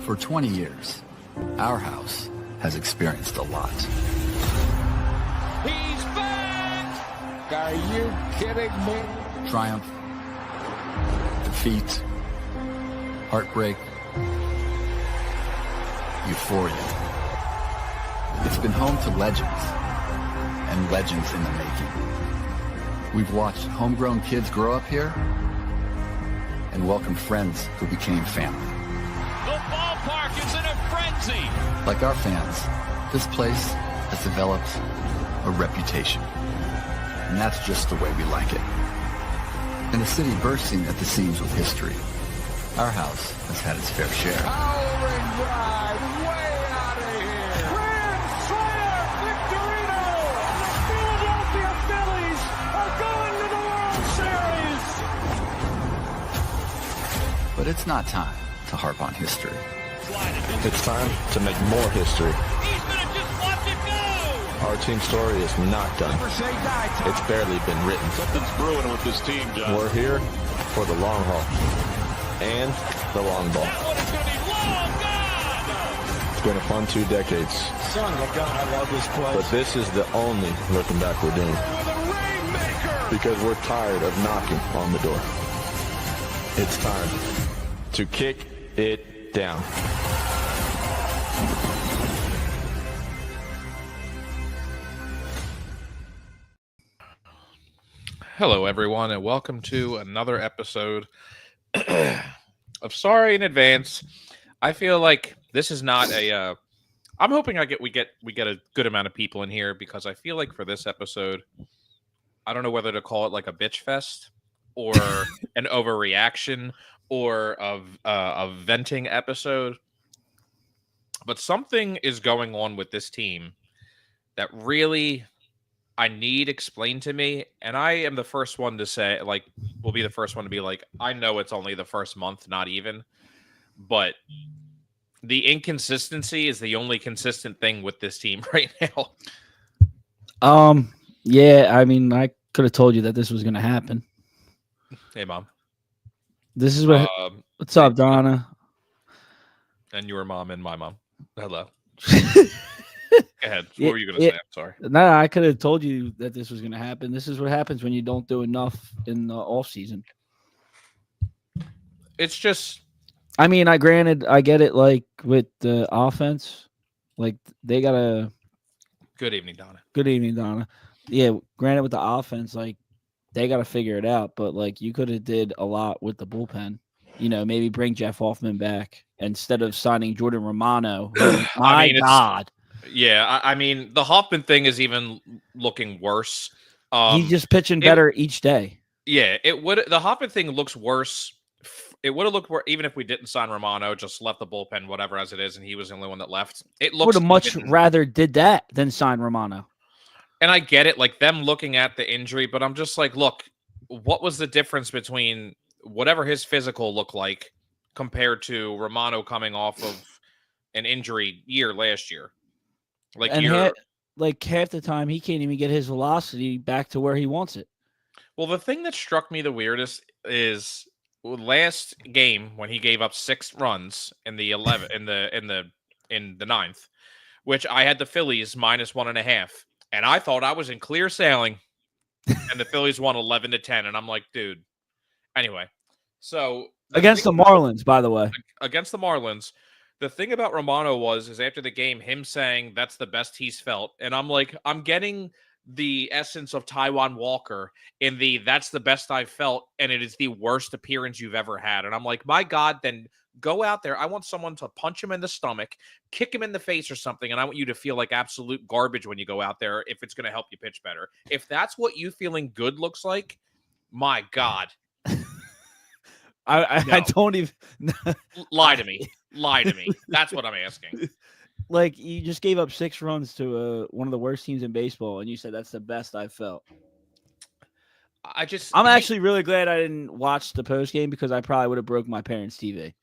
For 20 years, our house has experienced a lot. He's back! Are you kidding me? Triumph, defeat, heartbreak, euphoria. It's been home to legends, and legends in the making. We've watched homegrown kids grow up here and welcomed friends who became family. The ballpark is in a frenzy! Like our fans, this place has developed a reputation. And that's just the way we like it. In a city bursting at the seams with history, our house has had its fair share. Howling drive, way out of here! Grand Slam, Victorino! The Philadelphia Phillies are going to the World Series! But it's not time to harp on history. It's time to make more history. He's gonna just watch it go! Our team story is not done. It's barely been written. Something's brewing with this team, John. We're here for the long haul and the long ball. That one is gonna be long gone! It's been a fun 2 decades, Son of a gun, I love this place. but this is the only looking back we're doing With a rainmaker! because we're tired of knocking on the door. It's time to kick it down. Hello, everyone, and welcome to another episode of Sorry in Advance. I feel like this is not a. I'm hoping we get a good amount of people in here because I feel like for this episode, I don't know whether to call it like a bitch fest or an overreaction or a venting episode, but something is going on with this team that really I need explained to me, and I am the first one to say, like, will be the first one to be like, I know it's only the first month, not even, but the inconsistency is the only consistent thing with this team right now. Yeah, I mean, I could have told you that this was going to happen. Hey, Mom. This is what. What's up, Donna? And your mom and my mom. Hello. Go ahead. What Yeah, were you going to say? I'm sorry. No, I could have told you that this was going to happen. This is what happens when you don't do enough in the off season. It's just, I mean, I get it. Like with the offense, like they got a good evening, Donna. good evening, Donna. Yeah, granted with the offense, like they got to figure it out. But like you could have did a lot with the bullpen. You know, maybe bring Jeff Hoffman back instead of signing Jordan Romano. My God. Yeah, I mean, the Hoffman thing is even looking worse. He's just pitching better each day. Yeah, it would. The Hoffman thing looks worse. It would have looked worse even if we didn't sign Romano, just left the bullpen, whatever as it is, and he was the only one that left. It looks Would have much rather did that than sign Romano. And I get it, like them looking at the injury, but I'm just like, look, what was the difference between whatever his physical looked like compared to Romano coming off of an injury year last year? Like half the time he can't even get his velocity back to where he wants it. Well, the thing that struck me the weirdest is last game when he gave up 6 runs in the 11 in the ninth, which I had the Phillies -1.5, and I thought I was in clear sailing, and the Phillies won 11-10, and I'm like, dude. Anyway, so Against the Marlins, by the way. Against the Marlins. The thing about Romano is after the game, him saying that's the best he's felt. And I'm like, I'm getting the essence of Taijuan Walker in the that's the best I've felt, and it is the worst appearance you've ever had. And I'm like, my God, then go out there. I want someone to punch him in the stomach, kick him in the face or something, and I want you to feel like absolute garbage when you go out there if it's going to help you pitch better. If that's what you feeling good looks like, my God. I don't even lie to me. Lie to me. That's what I'm asking. Like you just gave up 6 runs to one of the worst teams in baseball, and you said that's the best I've felt. I'm actually really glad I didn't watch the post game because I probably would have broke my parents' TV.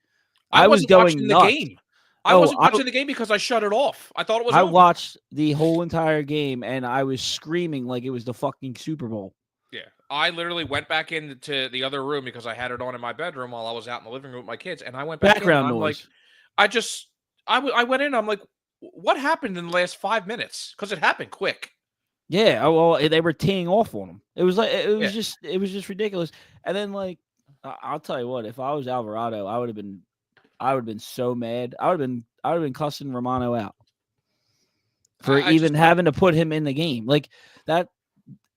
I was going nuts. The game. I wasn't watching the game because I shut it off. I thought it was. I watched the whole entire game, and I was screaming like it was the fucking Super Bowl. Yeah. I literally went back into the other room because I had it on in my bedroom while I was out in the living room with my kids, and I went back background in, noise. I went in. I'm like, what happened in the last 5 minutes? Because it happened quick. Yeah, well, they were teeing off on him. It was like it was Yeah. just ridiculous. And then like I'll tell you what, if I was Alvarado, I would have been so mad. I would have been cussing Romano out for I even just having to put him in the game. Like that,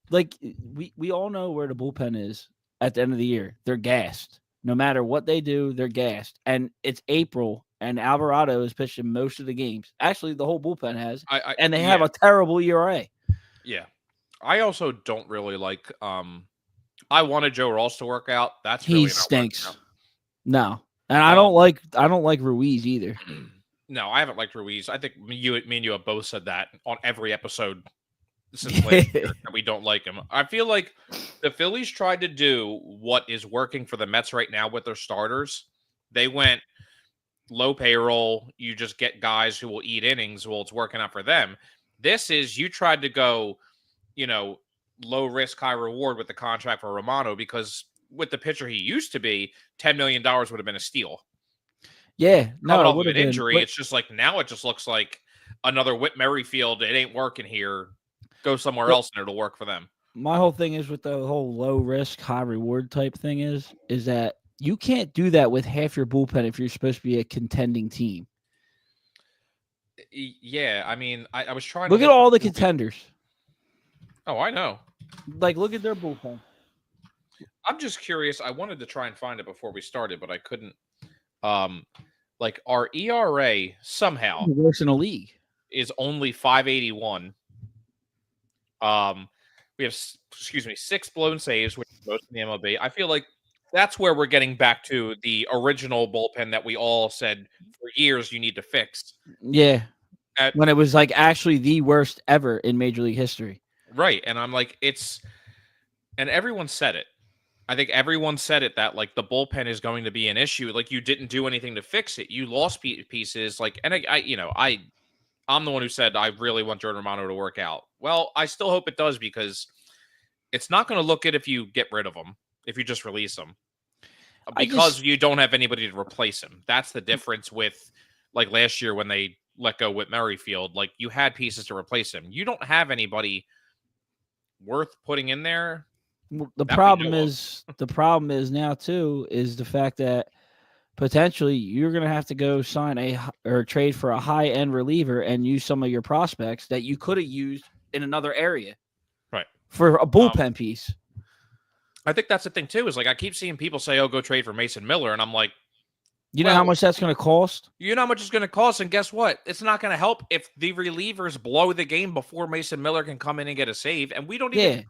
like we all know where the bullpen is at the end of the year. They're gassed. No matter what they do, they're gassed. And it's April, and Alvarado is pitching most of the games. Actually, the whole bullpen has, and they have a terrible ERA. Yeah. I also don't really like I wanted Joe Ross to work out. That's He really not stinks. working No. And I don't like Ruiz either. out. No, I haven't liked Ruiz. I think me and you have both said that on every episode since last year that we don't like him. I feel like the Phillies tried to do what is working for the Mets right now with their starters. They went low payroll. You just get guys who will eat innings. Well, it's working out for them. This is you tried to go, low risk, high reward with the contract for Romano because with the pitcher he used to be, $10 million would have been a steal. Yeah, Coming no, off of an injury, but it's just like now it just looks like another Whit Merrifield. It ain't working here. Go somewhere else and it'll work for them. my whole thing is with the whole low risk, high reward type thing is that you can't do that with half your bullpen if you're supposed to be a contending team. Yeah, I mean, I was trying Look to at all the contenders. Oh, I know. Like, look at their bullpen. I'm just curious. I wanted to try and find it before we started, but I couldn't. Like our ERA somehow Worse in the league. is only 581. We have 6 blown saves, which is most in the MLB. I feel like that's where we're getting back to the original bullpen that we all said for years you need to fix. Yeah. When it was like actually the worst ever in Major League history. Right. And I'm like, and everyone said it. I think everyone said it that like the bullpen is going to be an issue. Like you didn't do anything to fix it. You lost pieces. Like, and I'm the one who said I really want Jordan Romano to work out. Well, I still hope it does because it's not going to look good if you get rid of him, if you just release him, because you don't have anybody to replace him. That's the difference with like last year when they let go with Merrifield. Like you had pieces to replace him. You don't have anybody worth putting in there. The problem is now too is the fact that potentially you're going to have to go sign or trade for a high end reliever and use some of your prospects that you could have used in another area, right? For a bullpen piece. I think that's the thing too. Is like I keep seeing people say, "Oh, go trade for Mason Miller," and I'm like, you know how much that's going to cost? You know how much it's going to cost, and guess what? It's not going to help if the relievers blow the game before Mason Miller can come in and get a save, and we don't even. Yeah.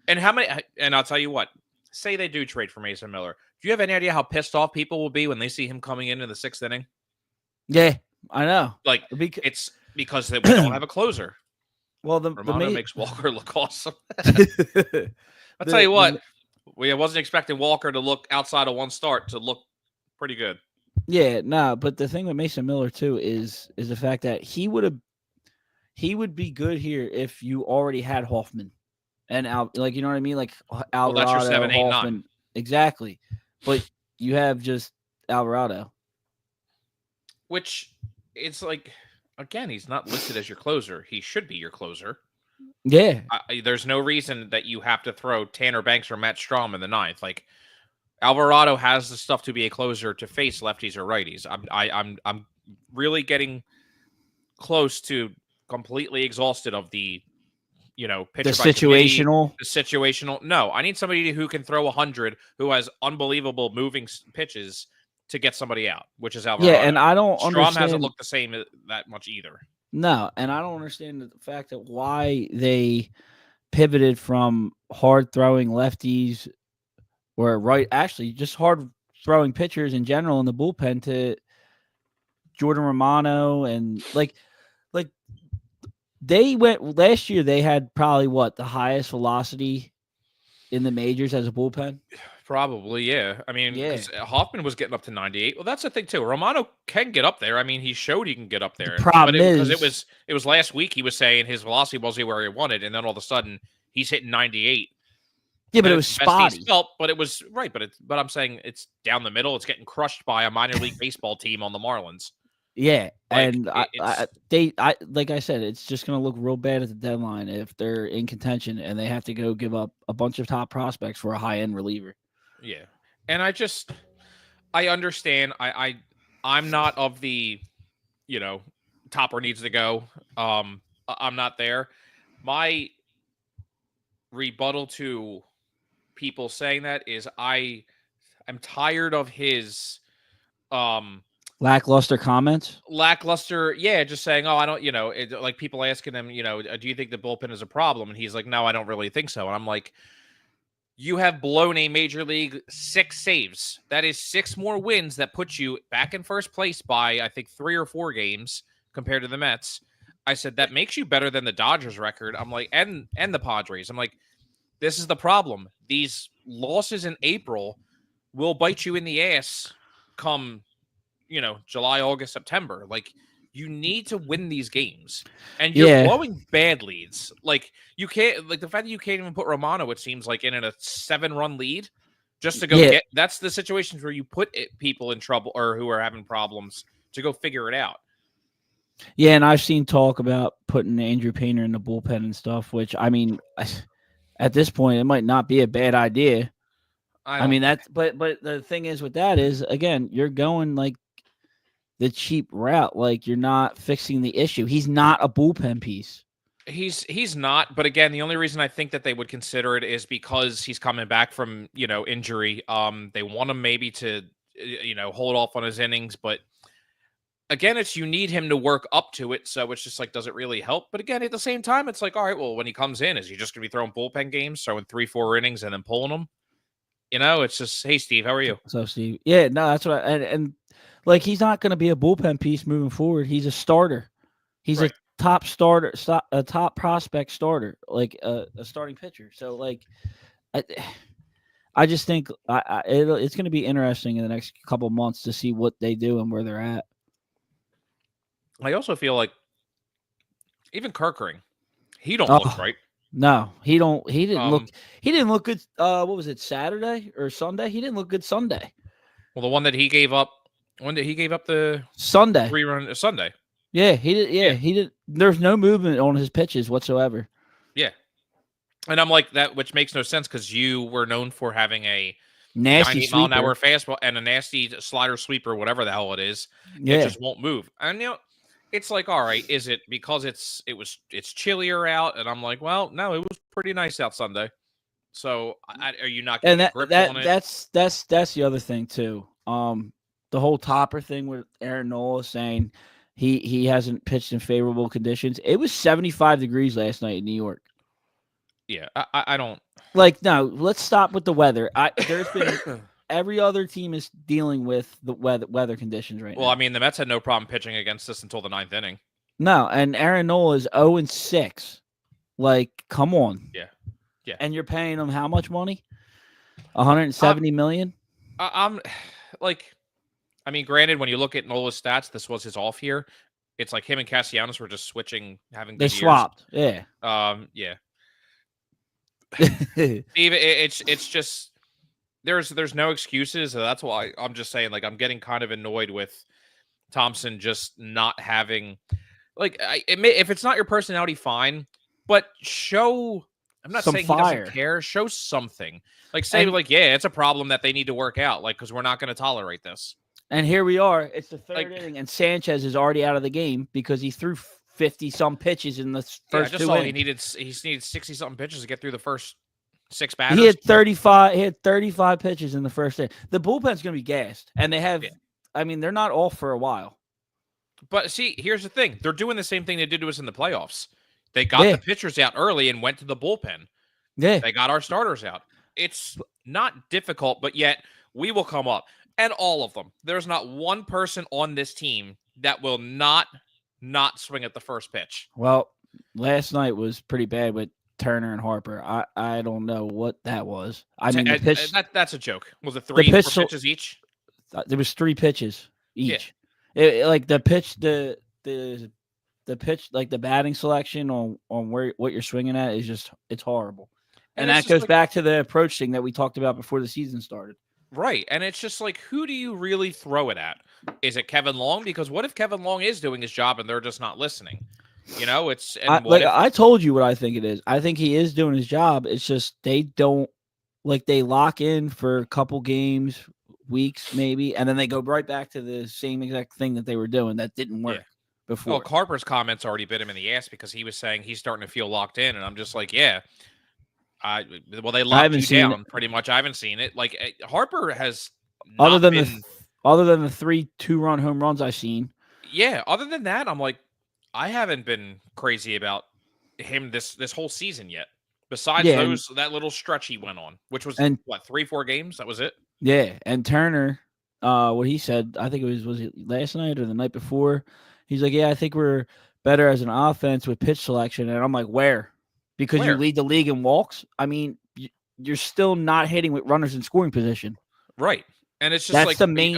And how many? And I'll tell you what. Say they do trade for Mason Miller. Do you have any idea how pissed off people will be when they see him coming in the 6th inning? Yeah, I know. Like it's because we don't have a closer. Well, Romano makes Walker look awesome. I'll tell you what. I wasn't expecting Walker to look outside of one start to look pretty good. Yeah, but the thing with Mason Miller too is the fact that he would be good here if you already had Hoffman and like you know what I mean, like Alvarado, that's your 7, 8, 9. Exactly. But you have just Alvarado, which it's like again, he's not listed as your closer. He should be your closer. Yeah, there's no reason that you have to throw Tanner Banks or Matt Strom in the 9th. Like Alvarado has the stuff to be a closer to face lefties or righties. I'm really getting close to completely exhausted of the pitcher the situational. The situational. No, I need somebody who can throw 100, who has unbelievable moving pitches to get somebody out, which is Alvarado. Yeah, and I don't Strom understand. hasn't looked the same that much either. No, and I don't understand the fact that why they pivoted from hard throwing lefties or actually just hard throwing pitchers in general in the bullpen to Jordan Romano and like they went last year. They had probably the highest velocity in the majors as a bullpen. Probably, yeah. I mean, Hoffman was getting up to 98. Well, that's the thing too. Romano can get up there. I mean, he showed he can get up there. The problem is because it was last week he was saying his velocity wasn't where he wanted, and then all of a sudden he's hitting 98. Yeah, but it was spotty. But it was right. But I'm saying it's down the middle. It's getting crushed by a minor league baseball team on the Marlins. Yeah, Like and like I said, it's just going to look real bad at the deadline if they're in contention and they have to go give up a bunch of top prospects for a high end reliever. yeah, and I understand. I'm not of the, Topper needs to go. I'm not there. My rebuttal to people saying that is I'm tired of his um Lackluster comments. lackluster, yeah, just saying, oh, I don't, like people asking him, do you think the bullpen is a problem? And he's like, no, I don't really think so. And I'm like, you have blown a major league 6 saves. That is 6 more wins that put you back in first place by, I think, 3 or 4 games compared to the Mets. I said, that makes you better than the Dodgers record. I'm like, and the Padres. I'm like, this is the problem. These losses in April will bite you in the ass come, July, August, September. Like, you need to win these games. And you're blowing bad leads. Like, you can't, like, the fact that you can't even put Romano, it seems like, in a 7-run lead just to go get, that's the situations where you put people in trouble or who are having problems to go figure it out. Yeah, and I've seen talk about putting Andrew Painter in the bullpen and stuff, which, I mean, at this point, it might not be a bad idea. I mean, that's, but the thing is with that is, again, you're going like the cheap route. Like, you're not fixing the issue. He's not a bullpen piece. He's not, but again, the only reason I think that they would consider it is because he's coming back from, injury. They want him maybe to, hold off on his innings, but again, you need him to work up to it, so it's just like, does it really help? But again, at the same time, it's like, all right, well, when he comes in, is he just going to be throwing bullpen games, throwing 3-4 innings and then pulling them? It's just, hey, Steve, how are you? So, Steve, yeah, no, that's what and like, he's not going to be a bullpen piece moving forward. He's a starter. He's a top starter, a top prospect starter, like a starting pitcher. So, like, I just think it's going to be interesting in the next couple months to see what they do and where they're at. I also feel like even Kerkering, he don't look right. No, he don't. He didn't look. He didn't look good. What was it, Saturday or Sunday? He didn't look good Sunday. Well, the one that he gave up. When did he gave up the Sunday 3-run Sunday? Yeah, he did. Yeah, he did. There's no movement on his pitches whatsoever. Yeah, and I'm like that, which makes no sense because you were known for having a nasty 90-mile-an-hour fastball and a nasty slider sweeper, whatever the hell it is. Yeah. It just won't move. And it's like, all right, is it because it's chillier out? And I'm like, well, no, it was pretty nice out Sunday. So are you not getting a grip on it? That's the other thing too. The whole Topper thing with Aaron Nola saying he hasn't pitched in favorable conditions. It was 75 degrees last night in New York. Yeah, I don't like. No, let's stop with the weather. There's been every other team is dealing with the weather conditions right now. Well, I mean, the Mets had no problem pitching against us until the 9th inning. No, and Aaron Nola is 0-6. Like, come on. Yeah. And you're paying him how much money? $170 million? I'm like, I mean, granted, when you look at Nola's stats, this was his off year. It's like him and Castellanos were just switching, having good They swapped. Years. Yeah. Steve, it's just there's no excuses. So that's why I'm just saying, like, I'm getting kind of annoyed with Thompson just not having, like, if it's not your personality, fine, but show. I'm not some saying fire. He doesn't care. Show something. Like, say, like, yeah, it's a problem that they need to work out, like, because we're not going to tolerate this. And here we are. It's the third inning, and Sanchez is already out of the game because he threw 50-some pitches in the first two innings. He needed 60-something pitches to get through the first 6 batters. He had 35. He had 35 pitches in the first inning. The bullpen's going to be gassed, and they have. Yeah. I mean, they're not off for a while. But see, here's the thing: they're doing the same thing they did to us in the playoffs. They got the pitchers out early and went to the bullpen. Yeah, they got our starters out. It's not difficult, but yet we will come up. And all of them. There's not one person on this team that will not swing at the first pitch. Well, last night was pretty bad with Turner and Harper. I don't know what that was. I mean, that's a joke. Was it 3 pitches each? There was 3 pitches each. Yeah. Like the pitch, the pitch, like the batting selection on what you're swinging at is just, it's horrible. And that goes back to the approach thing that we talked about before the season started. Right. And it's just like, who do you really throw it at? Is it Kevin Long? Because what if Kevin Long is doing his job and they're just not listening? I told you what I think it is. I think he is doing his job. It's just they don't they lock in for a couple games, weeks maybe, and then they go right back to the same exact thing that they were doing that didn't work before. Oh, Harper's comments already bit him in the ass because he was saying he's starting to feel locked in, and I'm just like, yeah. They locked you down pretty much. I haven't seen it. Like Harper has other than the 3 2-run home runs I've seen. Yeah, other than that, I'm like, I haven't been crazy about him this whole season yet. Besides that little stretch he went on, which was 3-4 games. That was it. Yeah, and Turner, what he said, I think was it last night or the night before? He's like, yeah, I think we're better as an offense with pitch selection, and I'm like, where? Because you lead the league in walks. I mean, you're still not hitting with runners in scoring position, right? And it's just that's the main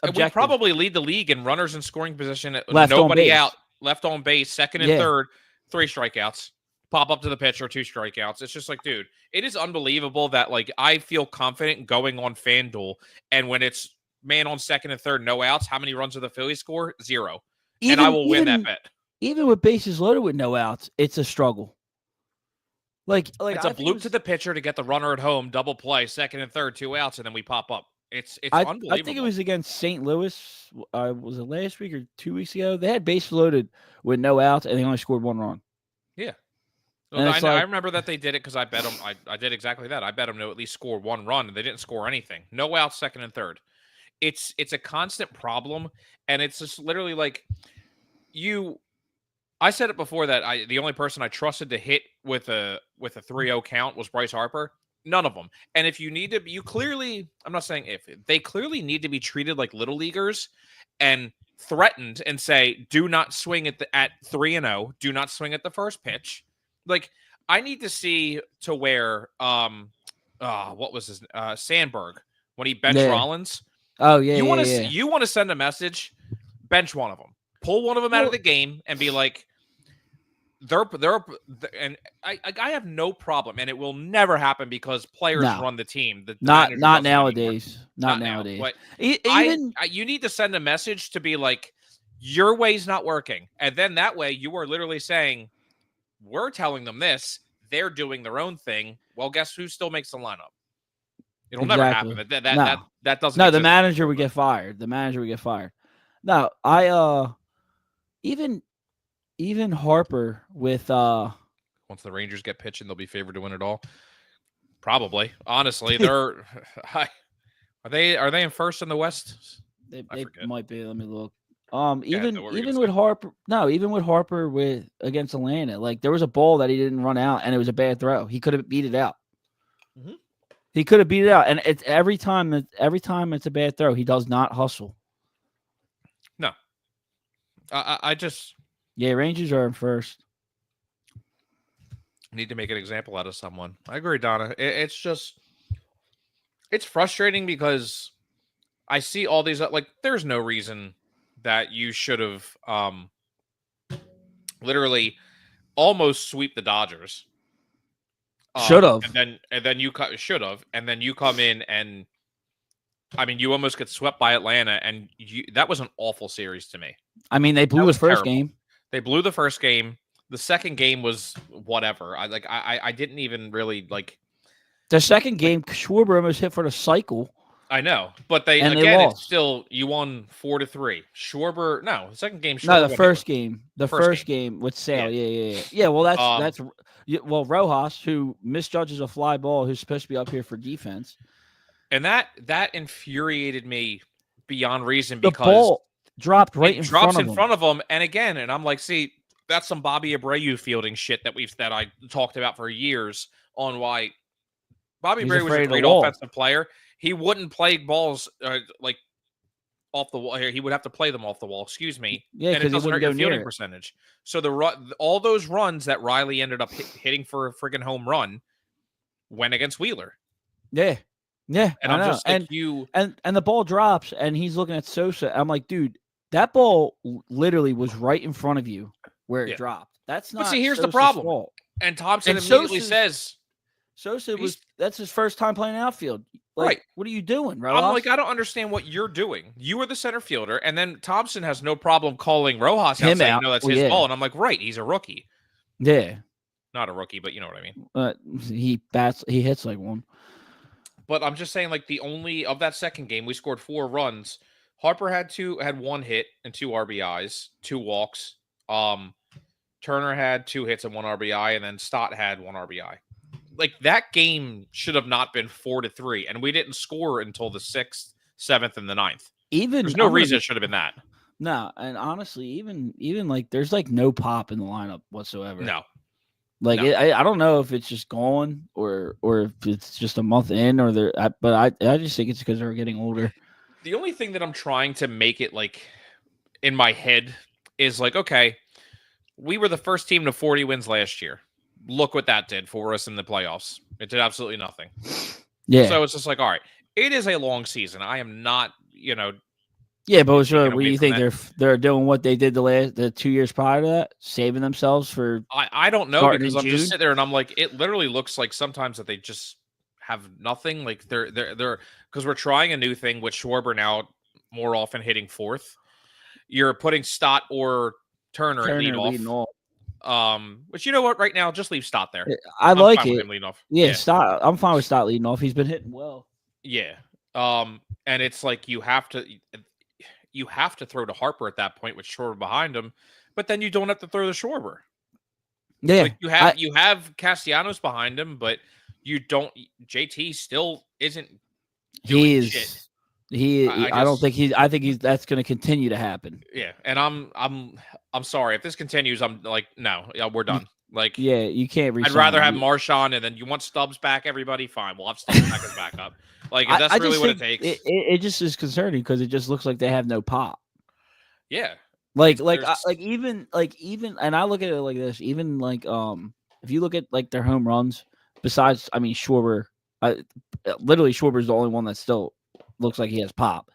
objective. We probably lead the league in runners in scoring position. Nobody out, left on base, second and third, 3 strikeouts. Pop up to the pitcher, 2 strikeouts. It's just like, dude, it is unbelievable that I feel confident going on FanDuel, and when it's man on second and third, no outs, how many runs do the Phillies score? 0, and I will win that bet. Even with bases loaded with no outs, it's a struggle. It's a bloop to the pitcher to get the runner at home, double play, second and third, 2 outs, and then we pop up. It's unbelievable. I think it was against St. Louis. Was it last week or 2 weeks ago? They had bases loaded with no outs, and they only scored 1 run. Yeah. I remember that they did it because I bet them. I did exactly that. I bet them to at least score 1 run, and they didn't score anything. No outs, second and third. It's a constant problem, and it's just literally like you. I said it before that the only person I trusted to hit with a 3-0 count was Bryce Harper. None of them. And if you need to, you clearly, I'm not saying if, they clearly need to be treated like little leaguers and threatened and say, do not swing at 3-0. Do not swing at the first pitch. Like, I need to see to where, what was his, Sandberg, when he benched Rollins. Oh, yeah, You want to send a message, bench one of them. Pull one of them out of the game and be like, and I have no problem, and it will never happen because players run the team. Not nowadays. Not nowadays. But you need to send a message to be like, your way's not working, and then that way you are literally saying, we're telling them this, they're doing their own thing. Well, guess who still makes the lineup? It'll never happen. That doesn't. No, the manager would get fired. No, even Harper with once the Rangers get pitching, they'll be favored to win it all. Probably. Honestly, they're are they in first in the West? They might be. Let me look. Even with Harper against Atlanta, there was a ball that he didn't run out, and it was a bad throw. He could have beat it out. Mm-hmm. He could have beat it out, and it's every time it's a bad throw, he does not hustle. No, I just Rangers are in first. Need to make an example out of someone. I agree, Donna. It's frustrating because I see all these there's no reason that you should have literally almost sweep the Dodgers. Should have. And then you should have. And then you come in and I mean, you almost get swept by Atlanta, and that was an awful series to me. I mean, they blew the first game. They blew the first game. The second game was whatever. I didn't even really like. The second game, Schwarber almost hit for the cycle. I know, but they it's still you won 4-3. Schwarber, no, the second game. No, the first game. The first game with Sale. Yeah. Well, that's Rojas, who misjudges a fly ball, who's supposed to be up here for defense, and that infuriated me beyond reason because the ball dropped right in front of him. And again, and I'm like, see, that's some Bobby Abreu fielding shit that I talked about for years on why Bobby Abreu was a great offensive player. He wouldn't play balls off the wall. He would have to play them off the wall. Excuse me. Yeah, and it doesn't hurt your fielding percentage. So all those runs that Riley ended up hitting for a friggin' home run went against Wheeler. Yeah. And I'm just like and the ball drops, and he's looking at Sosa. I'm like, dude, that ball literally was right in front of you where it dropped. That's not. But see, here's Sosa's the problem. fault. And Thompson immediately says, Sosa that's his first time playing outfield. Like, Right. what are you doing, I'm Rojas? like, I don't understand what you're doing. You are the center fielder, and then Thompson has no problem calling Rojas out, Him saying, out. no, that's Well, his yeah. ball. And I'm like, right, he's a rookie. Yeah. Not a rookie, but you know what I mean. He hits like one. But I'm just saying, like, the only of that second game, we scored 4 runs. Harper had 1 hit and 2 RBIs, 2 walks. Turner had 2 hits and 1 RBI, and then Stott had 1 RBI. Like, that game should have not been 4-3, and we didn't score until the 6th, 7th, and the 9th. There's no reason it should have been that. No, and honestly, even like there's like no pop in the lineup whatsoever. No. Like No. I don't know if it's just gone or if it's just a month in or but I just think it's because they're getting older. The only thing that I'm trying to make it like in my head is like, okay, we were the first team to 40 wins last year. Look what that did for us in the playoffs. It did absolutely nothing. Yeah. So it's just like, all right, it is a long season. I am not, Yeah, but taking what do away you from think they're doing what they did the 2 years prior to that, saving themselves for? I don't know starting because in I'm just June? sitting there and I'm like, it literally looks like sometimes that they just have nothing. Like they're because we're trying a new thing with Schwarber now more often hitting fourth. You're putting Stott or Turner at lead leading off. off. Which you know what, right now, just leave Stott there. I like fine with it. him leading off. Yeah, Stott. I'm fine with Stott leading off. He's been hitting well. Yeah. And it's like you have to throw to Harper at that point with Schwarber behind him, but then you don't have to throw to Schwarber. Yeah, Like you have Castellanos behind him, but you don't. JT still isn't doing shit. I don't think I think that's going to continue to happen. Yeah, and I'm sorry if this continues. I'm like, no, yeah, we're done. Like, yeah, you can't. I'd rather have Marshawn, and then you want Stubbs back. Everybody, fine. We'll have Stubbs back as backup. Like, if that's really what it takes. It just is concerning because it just looks like they have no pop. Yeah, like even, and I look at it like this. Even like if you look at like their home runs, besides Schwarber, literally Schwarber's the only one that still looks like he has pop.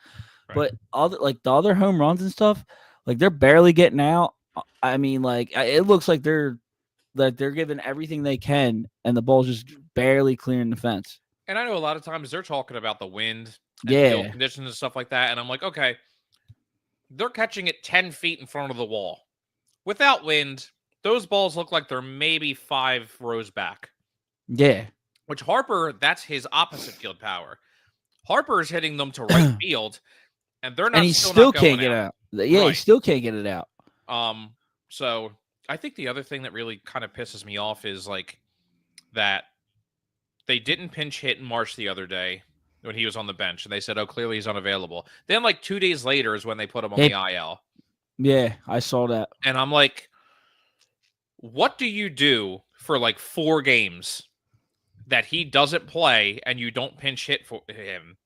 Right. But the other home runs and stuff, like they're barely getting out. I mean, like it looks like they're giving everything they can, and the ball's just barely clearing the fence. And I know a lot of times they're talking about the wind, and field conditions and stuff like that, and I'm like, okay, they're catching it 10 feet in front of the wall. Without wind, those balls look like they're maybe 5 rows back. Yeah. Which Harper, that's his opposite field power. Harper is hitting them to right field, and they're not. And he still can't get out. Yeah, he still can't get it out. So I think the other thing that really kind of pisses me off is like that they didn't pinch hit Marsh the other day when he was on the bench, and they said, "Oh, clearly he's unavailable." Then, like 2 days later, is when they put him on the IL. Yeah, I saw that, and I'm like, "What do you do for like 4 games that he doesn't play, and you don't pinch hit for him?"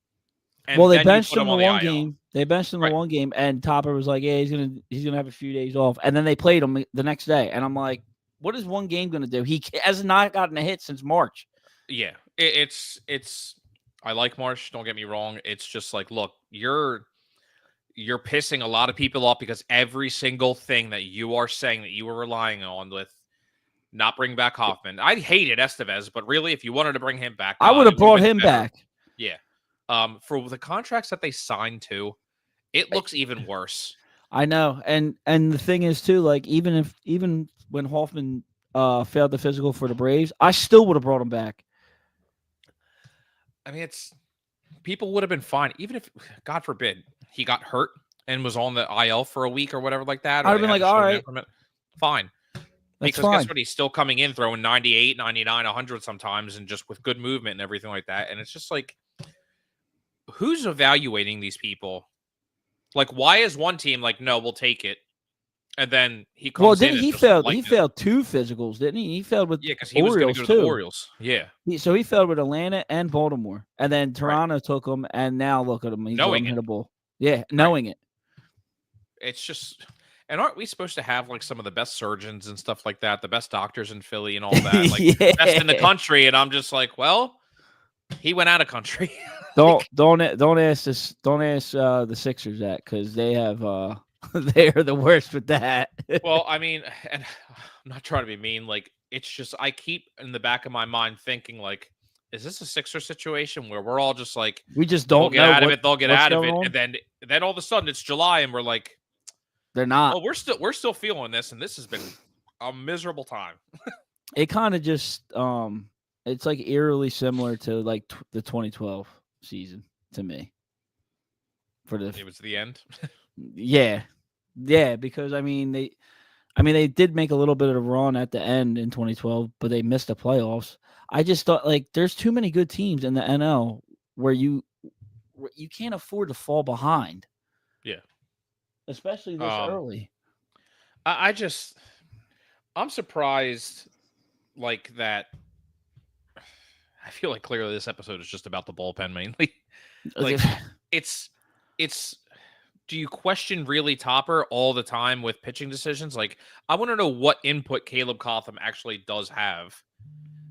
And well, they benched him the one IL. game. They benched him the one game, and Topper was like, "Yeah, he's gonna have a few days off." And then they played him the next day, and I'm like, "What is one game gonna do? He has not gotten a hit since March." Yeah, it's. I like Marsh. Don't get me wrong. It's just like, look, you're pissing a lot of people off because every single thing that you are saying that you were relying on with not bringing back Hoffman. I hated Estevez, but really, if you wanted to bring him back, I would have brought him back. Yeah. For the contracts that they signed to, it looks even worse. I know, and the thing is too, like even when Hoffman failed the physical for the Braves, I still would have brought him back. I mean, people would have been fine, even if, God forbid, he got hurt and was on the IL for a week or whatever like that. I'd have been like, all right, fine. That's because fine. Guess what? He's still coming in throwing 98, 99, 100 sometimes, and just with good movement and everything like that. And it's just like, who's evaluating these people? Like, why is one team like, no, we'll take it, and then he comes? Well, didn't he failed? He failed 2 physicals, didn't he? He failed with because he was going to go to the Orioles. Yeah. So he failed with Atlanta and Baltimore, and then Toronto took him, and now look at him. He's unhittable. Yeah, knowing it. It's just, and aren't we supposed to have like some of the best surgeons and stuff like that, the best doctors in Philly and all that, like best in the country? And I'm just like, well, he went out of country. Don't ask the Sixers that, because they have they are the worst with that. Well, I mean, and I'm not trying to be mean. Like, it's just I keep in the back of my mind thinking like, is this a Sixer situation where we're all just like, We just they'll don't get know out of it, they'll get what's out of going it, on. and then all of a sudden it's July and we're like, They're not. oh, we're still feeling this, and this has been a miserable time. It kind of just it's like eerily similar to like the 2012 season to me. For the It was the end. yeah, because I mean they did make a little bit of a run at the end in 2012, but they missed the playoffs. I just thought like there's too many good teams in the NL where you can't afford to fall behind. Yeah. Especially this early. I'm surprised like that. I feel like clearly this episode is just about the bullpen mainly. Like it's do you question really Topper all the time with pitching decisions? Like I want to know what input Caleb Cotham actually does have.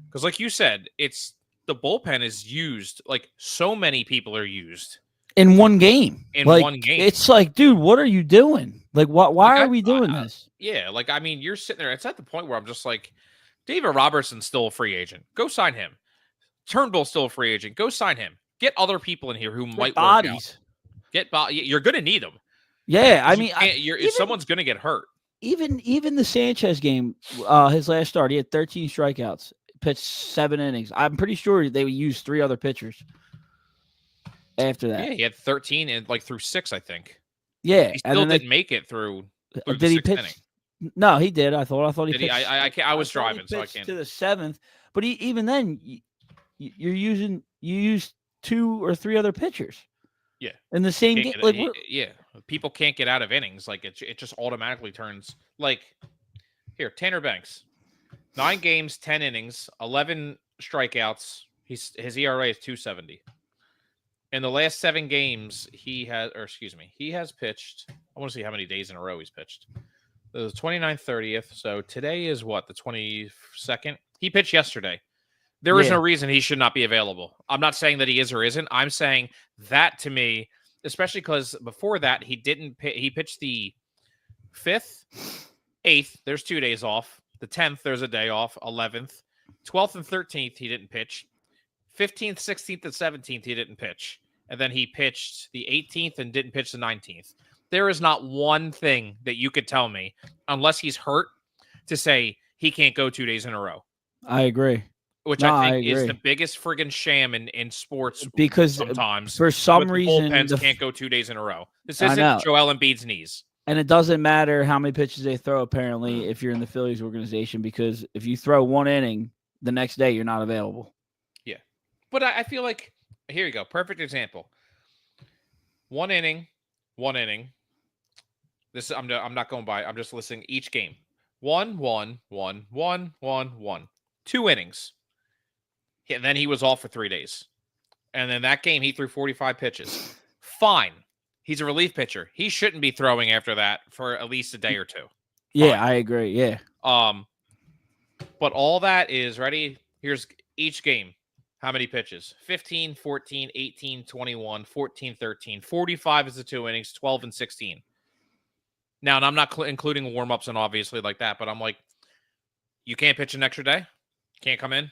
Because like you said, it's the bullpen is used, like so many people are used. In one game. In like, one game. It's like, dude, what are you doing? Like, why are we doing this? Yeah, like, I mean, you're sitting there. It's at the point where I'm just like, David Robertson's still a free agent. Go sign him. Turnbull's still a free agent. Go sign him. Get other people in here who might work out. You're going to need them. Yeah, I mean, someone's going to get hurt. Even the Sanchez game, his last start, he had 13 strikeouts, pitched 7 innings. I'm pretty sure they would use 3 other pitchers. After that, yeah, he had 13 and like through 6, I think. Yeah, he still didn't make it through. Did he pitch? Inning. No, he did. I thought he pitched. I was driving, so I can't. To the 7th, but even then, you use 2 or 3 other pitchers. Yeah, in the same game. People can't get out of innings. Like it just automatically turns. Like here, Tanner Banks, 9 games, 10 innings, 11 strikeouts. His ERA is 2.70. In the last 7 games, he has pitched. I want to see how many days in a row he's pitched. The 29th, 30th. So today is what, the 22nd? He pitched yesterday. There is no reason he should not be available. I'm not saying that he is or isn't. I'm saying that to me, especially because before that, he didn't. He pitched the 5th, 8th. There's 2 days off. The 10th, there's a day off. 11th, 12th, and 13th, he didn't pitch. 15th, 16th, and 17th, he didn't pitch. And then he pitched the 18th and didn't pitch the 19th. There is not one thing that you could tell me, unless he's hurt, to say he can't go 2 days in a row. I agree. Which I think is the biggest friggin' sham in sports. Because sometimes for some reason bullpens can't go 2 days in a row. This isn't Joel Embiid's knees. And it doesn't matter how many pitches they throw, apparently, if you're in the Phillies organization, because if you throw 1 inning, the next day you're not available. Yeah. But I feel like, here you go. Perfect example. 1 inning. This I'm not going by. I'm just listing each game. 1, 1, 1, 1, 1, 1. 2 innings. And then he was off for 3 days. And then that game, he threw 45 pitches. Fine. He's a relief pitcher. He shouldn't be throwing after that for at least a day or 2. Fine. Yeah, I agree. Yeah. But all that is, ready? Here's each game. How many pitches? 15, 14, 18, 21, 14, 13. 45 is the 2 innings, 12 and 16. Now, and I'm not including warm-ups and obviously like that, but I'm like, you can't pitch an extra day? Can't come in?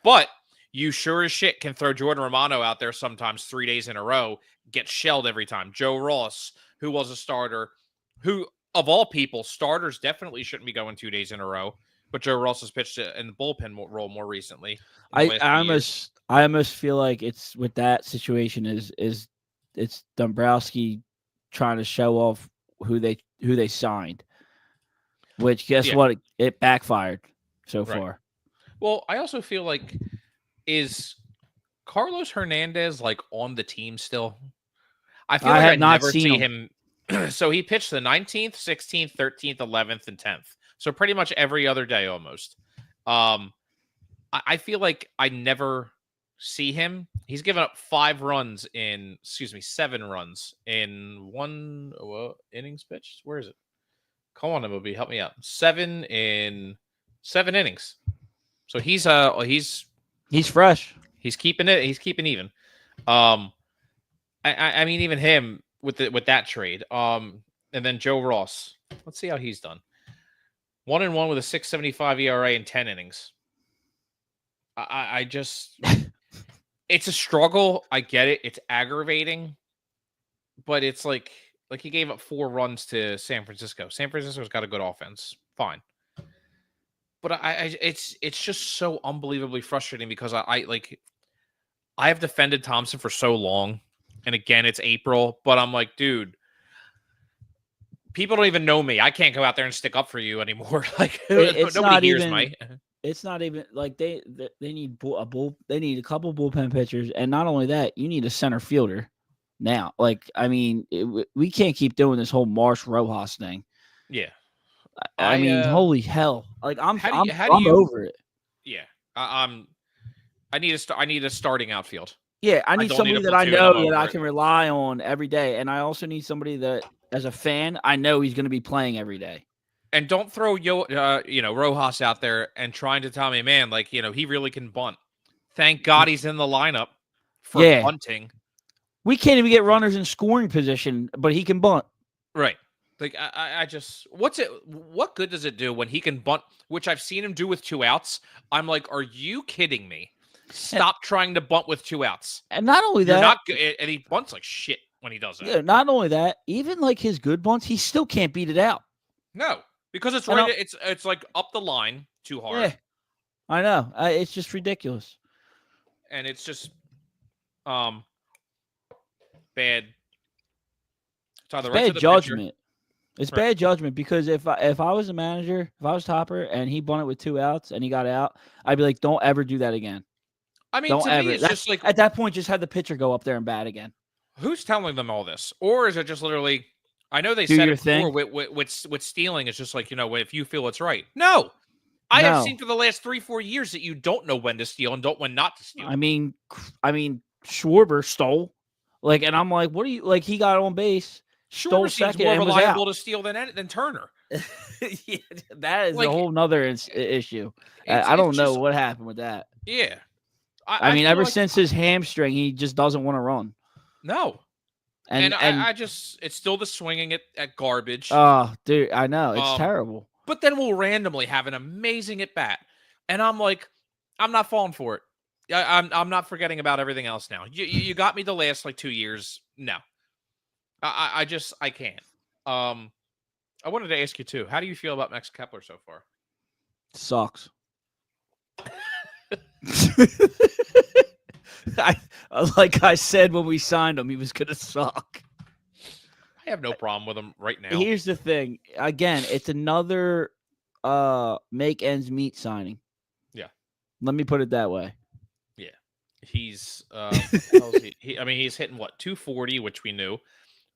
But you sure as shit can throw Jordan Romano out there sometimes 3 days in a row, get shelled every time. Joe Ross, who was a starter, who, of all people, starters definitely shouldn't be going 2 days in a row. But Joe Ross has pitched in the bullpen role more recently. I almost feel like it's with that situation is it's Dombrowski trying to show off who they signed. Which guess what? It backfired so far. Well, I also feel like, is Carlos Hernandez like on the team still? I feel like I never see him. So he pitched the 19th, 16th, 13th, 11th, and 10th. So pretty much every other day almost. I feel like I never see him. He's given up 7 runs in 1 innings pitched. Where is it? Come on, MLB, help me out. 7 in 7 innings. So he's fresh. He's keeping it. He's keeping even. I mean, even him with that trade. And then Joe Ross. Let's see how he's done. 1-1 with a 6.75 ERA in 10 innings. I just, it's a struggle. I get it. It's aggravating, but it's like he gave up 4 runs to San Francisco. San Francisco's got a good offense. Fine. But it's just so unbelievably frustrating because I have defended Thompson for so long. And again, it's April, but I'm like, dude, people don't even know me. I can't go out there and stick up for you anymore. Like It's nobody not hears even. me. It's not even like they need they need a couple bullpen pitchers, and not only that, you need a center fielder now. Like, I mean, we can't keep doing this whole Marsh Rojas thing. Yeah. I mean, holy hell! Like, I'm you, over it. Yeah, I need a starting outfield. Yeah, I need somebody that I know that I can rely on every day, and I also need somebody that, as a fan, I know he's going to be playing every day. And don't throw Rojas out there and trying to tell me, man, like, he really can bunt. Thank God he's in the lineup for bunting. We can't even get runners in scoring position, but he can bunt. Right. Like, I just, what good does it do when he can bunt, which I've seen him do with 2 outs? I'm like, are you kidding me? Stop trying to bunt with 2 outs. And not only that, you're not good, and he bunts like shit when he does that. Yeah, not only that, even like his good bunts, he still can't beat it out. No, because it's right. It's like up the line too hard. Yeah, I know. It's just ridiculous, and it's just bad. It's bad judgment. It's bad judgment because if I was a manager, if I was Topper and he bunted with 2 outs and he got out, I'd be like, don't ever do that again. I mean, to me, it's just like at that point, just have the pitcher go up there and bat again. Who's telling them all this, or is it just literally? I know they said it before with stealing. It's just like, if you feel it's right. No, I have seen for the last 3-4 years that you don't know when to steal and when not to steal. I mean, Schwarber stole, and I'm like, what are you like? He got on base. Schwarber seems more reliable to steal than Turner. Yeah, that is a whole nother issue. I don't know what happened with that. Yeah, I mean, ever since his hamstring, he just doesn't want to run. No, and I just, it's still the swinging at garbage. Oh, dude, I know it's terrible. But then we'll randomly have an amazing at bat, and I'm like, I'm not falling for it. I'm not forgetting about everything else now. You got me the last 2 years. No. I can't. I wanted to ask you too. How do you feel about Max Kepler so far? Sucks. Like I said when we signed him, he was gonna suck. I have no problem with him right now. Here's the thing. Again, it's another make ends meet signing. Yeah. Let me put it that way. Yeah. He's he's hitting 240, which we knew.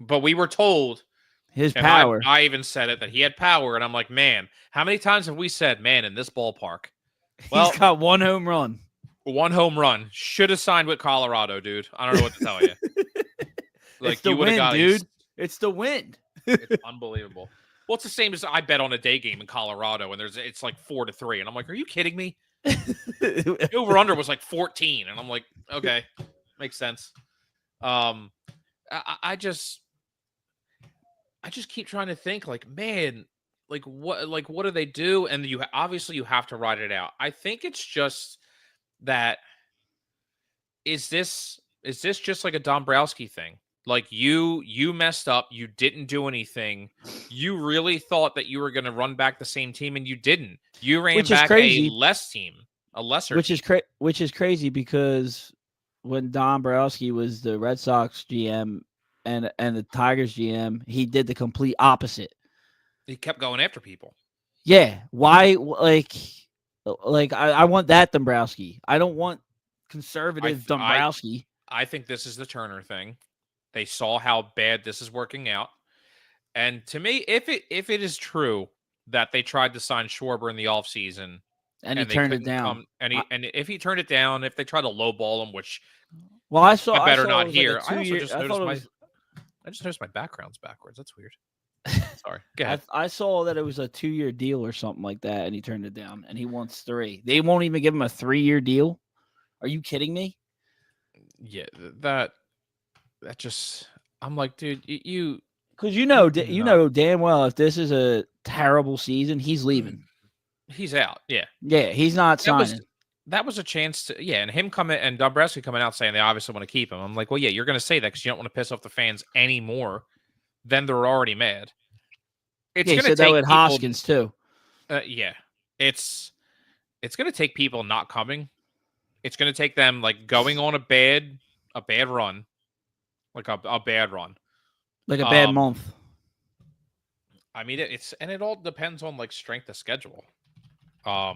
But we were told his power. I even said it, that he had power, and I'm like, man, how many times have we said, man, in this ballpark? Well, he's got 1 home run. 1 home run. Should have signed with Colorado, dude. I don't know what to tell you. It's the wind, dude. It's the wind. It's unbelievable. Well, it's the same as I bet on a day game in Colorado, and it's 4-3, and I'm like, are you kidding me? The over under was 14, and I'm like, okay, makes sense. I just keep trying to think, man, what do they do? And you obviously you have to ride it out. I think it's just that. Is this just like a Dombrowski thing? You messed up, you didn't do anything. You really thought that you were going to run back the same team, and you didn't. You ran back a lesser team. Which is crazy because when Dombrowski was the Red Sox GM and the Tigers GM, he did the complete opposite. He kept going after people. Yeah. Why? I want that Dombrowski. I don't want conservative Dombrowski. I think this is the Turner thing. They saw how bad this is working out. And to me, if it is true that they tried to sign Schwarber in the offseason and he turned it down, and if he turned it down, if they tried to lowball him, which I better not hear. I just noticed my background's backwards. That's weird. Sorry. Go ahead. I saw that it was a 2-year deal or something like that, and he turned it down, and he wants 3. They won't even give him a 3-year deal. Are you kidding me? Yeah, that just, I'm like, dude, you because you know damn well if this is a terrible season, he's leaving. He's out. Yeah. Yeah, he's not signing. That was a chance to, and him coming and Dombrowski coming out saying they obviously want to keep him. I'm like, well, yeah, you're going to say that because you don't want to piss off the fans any more than they're already mad. It's Yeah, he going to said that take with people, Hoskins too. Yeah, it's going to take people not coming. It's going to take them like going on a bad run, like a bad run, Like a bad month. I mean, it all depends on like strength of schedule. I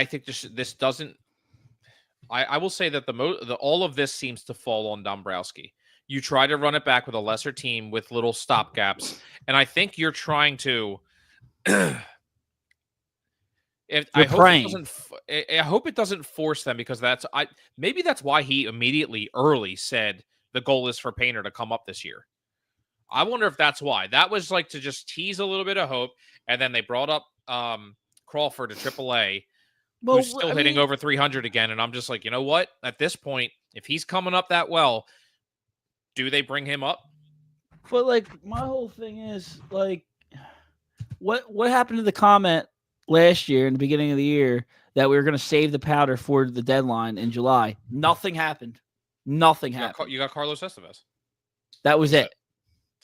think this doesn't. I will say that all of this seems to fall on Dombrowski. You try to run it back with a lesser team with little stopgaps, and I think you're trying to. I hope it doesn't force them because maybe that's why he immediately early said the goal is for Painter to come up this year. I wonder if that's why. That was like to just tease a little bit of hope, and then they brought up Crawford to AAA, who's still hitting over 300 again, and I'm just like, you know what? At this point, if he's coming up that well, do they bring him up? But like my whole thing is like, what happened to the comment last year in the beginning of the year that we were going to save the powder for the deadline in July? Nothing happened. Nothing happened. You got Carlos Estevez. That was it.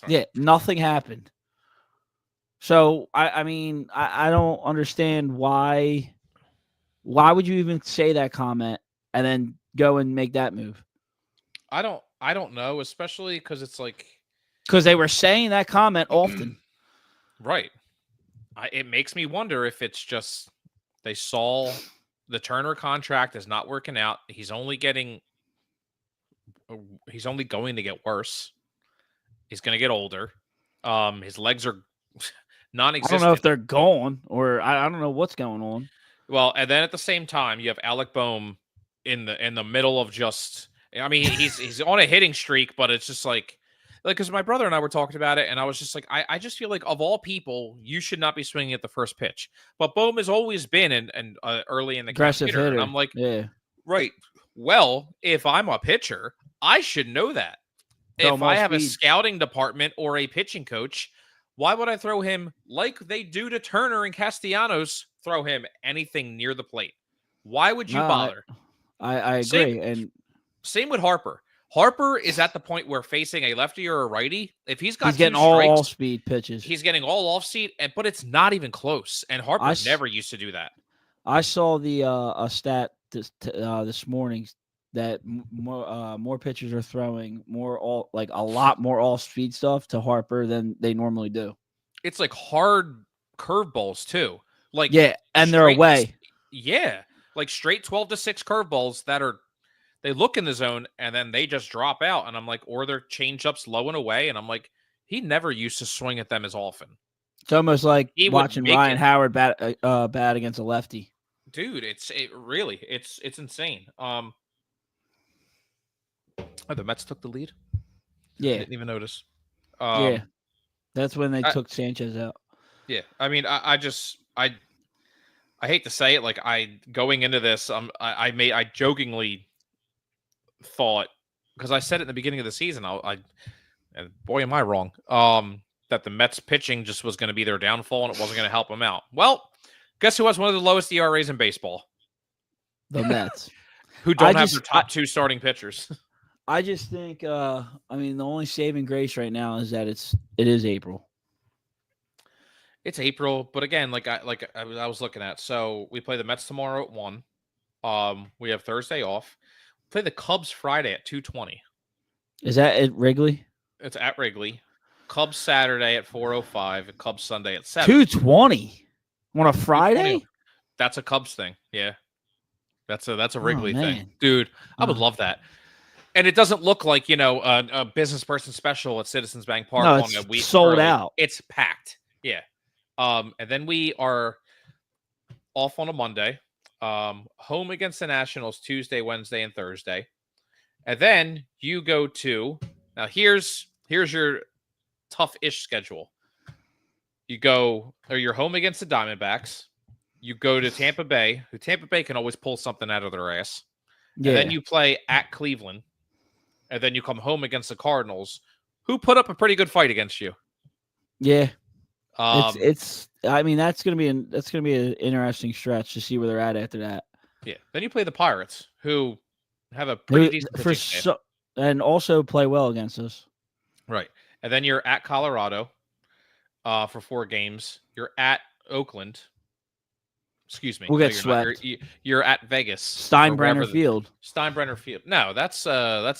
Sorry. Yeah, nothing happened. So I mean, I don't understand why. Why would you even say that comment and then go and make that move? I don't know, especially because it's like because they were saying that comment often. Right. It makes me wonder if it's just they saw the Turner contract is not working out. He's only going to get worse. He's going to get older. His legs are non-existent. I don't know if they're gone or I don't know what's going on. Well, and then at the same time, you have Alec Boehm in the middle of just. I mean, he's on a hitting streak, but it's just like because my brother and I were talking about it, and I was just like, I just feel like of all people, you should not be swinging at the first pitch. But Boehm has always been and early in the aggressive hitter. And I'm like, yeah, right. Well, if I'm a pitcher, I should know that. If I have a scouting department or a pitching coach, why would I throw him like they do to Turner and Castellanos? Throw him anything near the plate. Why would you bother? I agree. Same with Harper. Harper is at the point where facing a lefty or a righty, if he's getting all speed pitches. He's getting all off speed, but it's not even close. And Harper never used to do that. I saw the a stat this morning that more pitchers are throwing a lot more off speed stuff to Harper than they normally do. It's like hard curveballs too. Like and they're away. Yeah, like straight 12-6 curveballs that are. They look in the zone and then they just drop out. And I'm like, or they're change-ups low and away. And I'm like, he never used to swing at them as often. It's almost like watching Ryan Howard bat against a lefty. Dude, it's insane. The Mets took the lead. Yeah, I didn't even notice. Yeah, that's when they took Sanchez out. Yeah, I mean, I hate to say it, like going into this, I jokingly thought because I said it in the beginning of the season, and boy am I wrong, that the Mets pitching just was going to be their downfall and it wasn't going to help them out. Well, guess who has one of the lowest ERAs in baseball? The Mets, who don't have their top two starting pitchers. I just think, I mean, the only saving grace right now is that it is April. It's April, but again, like I was looking at, so we play the Mets tomorrow at 1. We have Thursday off. Play the Cubs Friday at 2:20. Is that at Wrigley? It's at Wrigley. Cubs Saturday at 4:05 and Cubs Sunday at 7. 2:20 on a Friday? That's a Cubs thing. Yeah. That's a Wrigley thing. Dude, I would love that. And it doesn't look like, a business person special at Citizens Bank Park on a week sold out. It's packed. Yeah. And then we are off on a Monday. Home against the Nationals Tuesday, Wednesday, and Thursday. And then you go to now here's your tough-ish schedule. You're home against the Diamondbacks. You go to Tampa Bay, who Tampa Bay can always pull something out of their ass. Yeah. And then you play at Cleveland. And then you come home against the Cardinals, who put up a pretty good fight against you. Yeah, Um, it's. I mean, that's gonna be an interesting stretch to see where they're at after that. yeah. Then you play the Pirates, who have a pretty decent For pitching staff. so, and also play well against us. Right. And then you're at Colorado for 4 games. You're at Oakland. Excuse me. We'll get You're not. swept. You're at Vegas. Steinbrenner Field. Steinbrenner Field. No, that's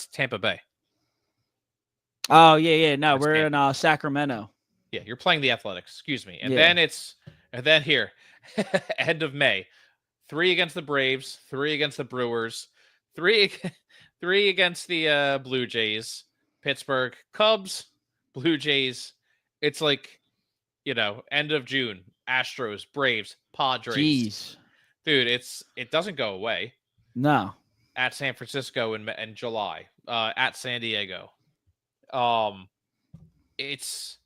Tampa Bay. Oh yeah. No, That's we're Tampa. in Sacramento. Yeah, you're playing the Athletics. Excuse me. And Yeah. then here, end of May, 3 against the Braves, 3 against the Brewers, 3 against the Blue Jays, Pittsburgh, Cubs, Blue Jays. It's like, end of June, Astros, Braves, Padres. Jeez. Dude, it doesn't go away. No. At San Francisco in July, at San Diego. It's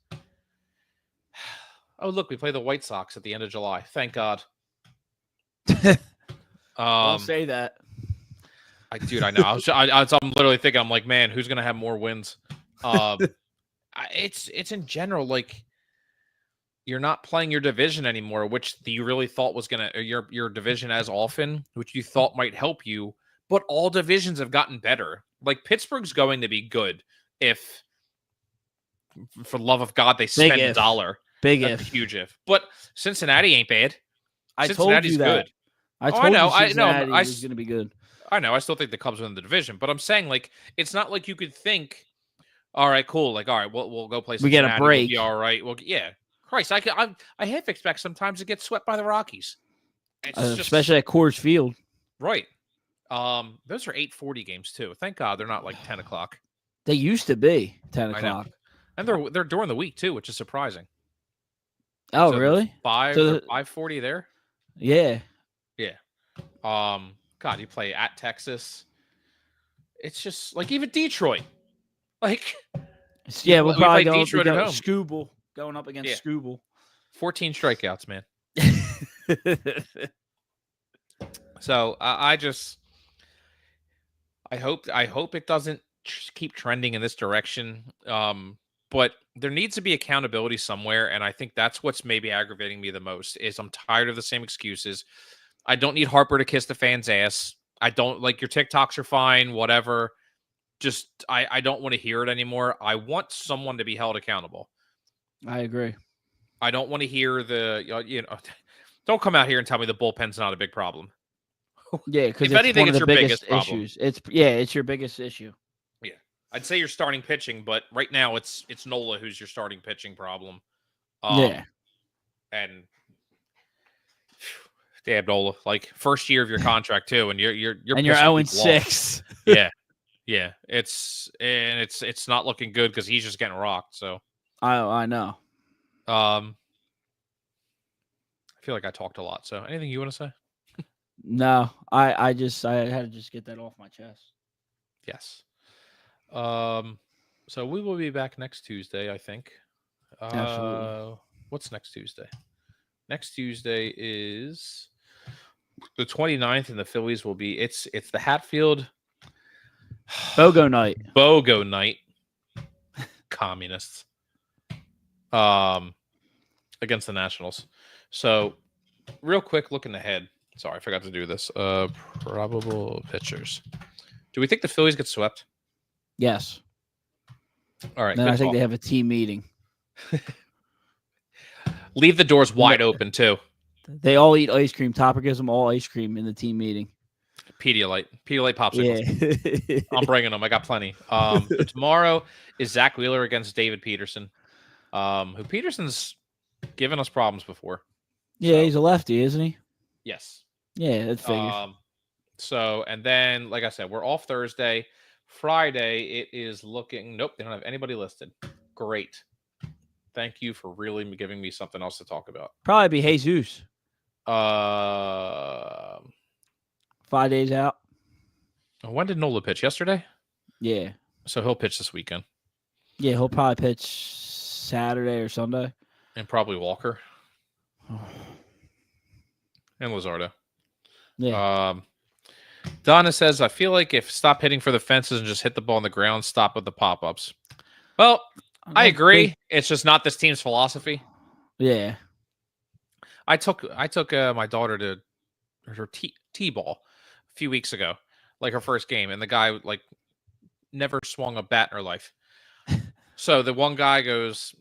oh look, we play the White Sox at the end of July. Thank God. Don't say that. Dude, I know. I'm literally thinking, I'm like, man, who's gonna have more wins? It's in general like you're not playing your division anymore, which you really thought was gonna your division as often, which you thought might help you. But all divisions have gotten better. Like Pittsburgh's going to be good if, for the love of God, they spend a dollar. Big That's if. a huge if. But Cincinnati ain't bad. I Cincinnati's told you that. good. I told you Cincinnati I was going to be good. I know. I still think the Cubs win the division, but I'm saying like it's not like you could think, all right, cool. Like, all right, we'll go play. We get Cincinnati, a break. We'll be all right. Well, yeah. Christ, I half expect sometimes to get swept by the Rockies. It's Especially at Coors Field. Right. Those are 8:40 games too. Thank God they're not like 10 o'clock. They used to be 10 I know. o'clock. And they're during the week too, which is surprising. Oh, So really? 5:40 there? Yeah. Yeah. God, you play at Texas. It's just like even Detroit. Like Yeah, we'll probably play go Detroit at home. Scooble going up against Scooble. 14 strikeouts, man. So I hope it doesn't keep trending in this direction. But there needs to be accountability somewhere, and I think that's what's maybe aggravating me the most. Is I'm tired of the same excuses. I don't need Harper to kiss the fans' ass. I don't like your TikToks are fine, whatever. Just I don't want to hear it anymore. I want someone to be held accountable. I agree. I don't want to hear don't come out here and tell me the bullpen's not a big problem. Yeah, because if anything, it's your biggest issues. It's your biggest issue. Yeah, I'd say you're starting pitching, but right now it's Nola who's your starting pitching problem. Yeah, and damn Nola, like first year of your contract too, and you're 0-6. Yeah, it's not looking good because he's just getting rocked. So I know. I feel like I talked a lot. So anything you want to say? No, I had to just get that off my chest. Yes. So we will be back next Tuesday, I think. Absolutely. What's next Tuesday? Next Tuesday is the 29th, and the Phillies will be it's the Hatfield BOGO night. BOGO night. Communists. Against the Nationals. So real quick, looking ahead. Sorry, I forgot to do this. Probable pitchers. Do we think the Phillies get swept? Yes. All right. Then I think they have a team meeting. Leave the doors wide open too. They all eat ice cream. Topper gives them all ice cream in the team meeting. Pedialyte popsicles. Yeah. I'm bringing them. I got plenty. So tomorrow is Zach Wheeler against David Peterson, who Peterson's given us problems before. Yeah, he's a lefty, isn't he? Yes. Yeah, that figures. So, and then, like I said, we're off Thursday. Friday, it is looking... Nope, they don't have anybody listed. Great. Thank you for really giving me something else to talk about. Probably be Jesus. 5 days out. When did Nola pitch? Yesterday? Yeah. So he'll pitch this weekend. Yeah, he'll probably pitch Saturday or Sunday. And probably Walker. And Luzardo. Yeah. Donna says, I feel like if stop hitting for the fences and just hit the ball on the ground, stop with the pop-ups. Well, I agree. It's just not this team's philosophy. Yeah. I took my daughter to her t-ball a few weeks ago, like her first game, and the guy like never swung a bat in her life. So the one guy goes,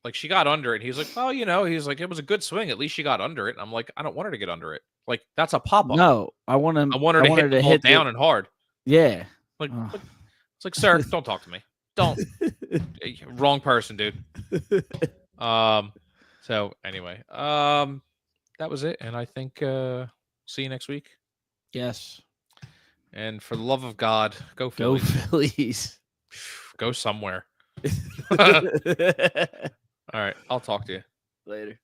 like, she got under it. And he's like, well, he's like, it was a good swing. At least she got under it. And I'm like, I don't want her to get under it. Like, that's a pop up. No, I want her to hit the ball down and hard. Yeah. Like, it's like, sir, don't talk to me. Don't. Wrong person, dude. So anyway, that was it. And I think see you next week. Yes. And for the love of God, go Go Phillies. Phillies. Go somewhere. All right. I'll talk to you Later.